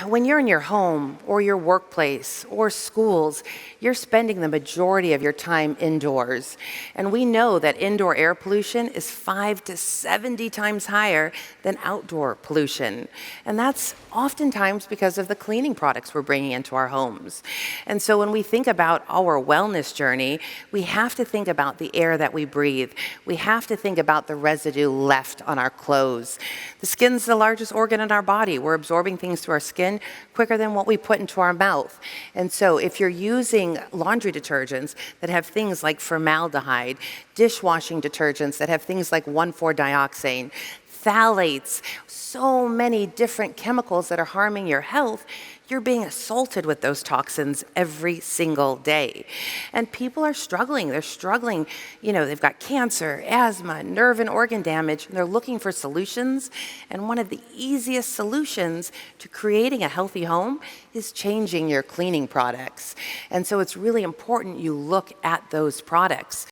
when you're in your home or your workplace or schools, you're spending the majority of your time indoors. And we know that indoor air pollution is 5 to 70 times higher than outdoor pollution. And that's oftentimes because of the cleaning products we're bringing into our homes. And so when we think about our wellness journey, we have to think about the air that we breathe. We have to think about the residue left on our clothes. The skin's the largest organ in our body. We're absorbing things through our skin quicker than what we put into our mouth. And so if you're using laundry detergents that have things like formaldehyde, dishwashing detergents that have things like 1,4-dioxane, phthalates, so many different chemicals that are harming your health, you're being assaulted with those toxins every single day. And people are struggling. They're struggling. They've got cancer, asthma, nerve and organ damage, and they're looking for solutions. And one of the easiest solutions to creating a healthy home is changing your cleaning products. And so it's really important you look at those products.